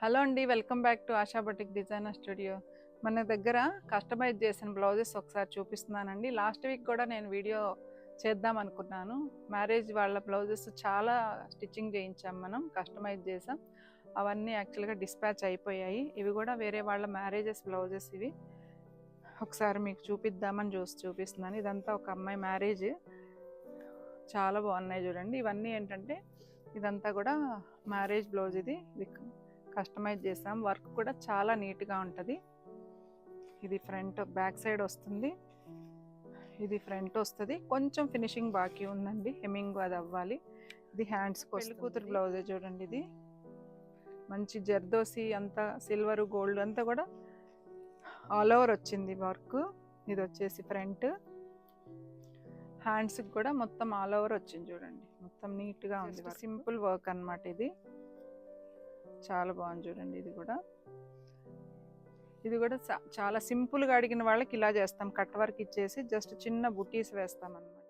Hello అండి, welcome back to ASHA boutique designer studio. మన దగ్గర కస్టమైజ్ చేసిన బ్లౌజెస్ ఒకసారి చూపిస్తున్నానండి. లాస్ట్ వీక్ కూడా నేను వీడియో చేద్దాం అనుకున్నాను. మ్యారేజ్ వాళ్ళ బ్లౌజెస్ చాలా స్టిచ్చింగ్ చేయించాం, మనం కస్టమైజ్ చేసాం. అవన్నీ యాక్చువల్గా డిస్పాచ్ అయిపోయాయి. ఇవి కూడా వేరే వాళ్ళ మ్యారేజెస్ బ్లౌజెస్. ఇవి ఒకసారి మీకు చూపిద్దామని చూపిస్తున్నాను. ఇదంతా ఒక అమ్మాయి మ్యారేజ్, చాలా బాగున్నాయి చూడండి. ఇవన్నీ ఏంటంటే ఇదంతా కూడా మ్యారేజ్ బ్లౌజ్. ఇది కస్టమైజ్ చేసాం. వర్క్ కూడా చాలా నీట్గా ఉంటుంది. ఇది ఫ్రంట్ బ్యాక్ సైడ్ వస్తుంది, ఇది ఫ్రంట్ వస్తుంది. కొంచెం ఫినిషింగ్ బాకీ ఉందండి, హెమ్మింగ్ అది అవ్వాలి. ఇది హ్యాండ్స్కి వస్తుంది. కూతురు బ్లౌజే చూడండి. ఇది మంచి జర్దోసి అంతా సిల్వర్ గోల్డ్ అంతా కూడా ఆల్ ఓవర్ వచ్చింది వర్క్. ఇది వచ్చేసి ఫ్రంట్. హ్యాండ్స్కి కూడా మొత్తం ఆల్ ఓవర్ వచ్చింది చూడండి. మొత్తం నీట్గా ఉంది. సింపుల్ వర్క్ అన్నమాట. ఇది చాలా బాగుంది చూడండి. ఇది కూడా చాలా సింపుల్గా అడిగిన వాళ్ళకి ఇలా చేస్తాం. కట్ వర్క్ ఇచ్చేసి జస్ట్ చిన్న బుటీస్ వేస్తాం అన్నమాట.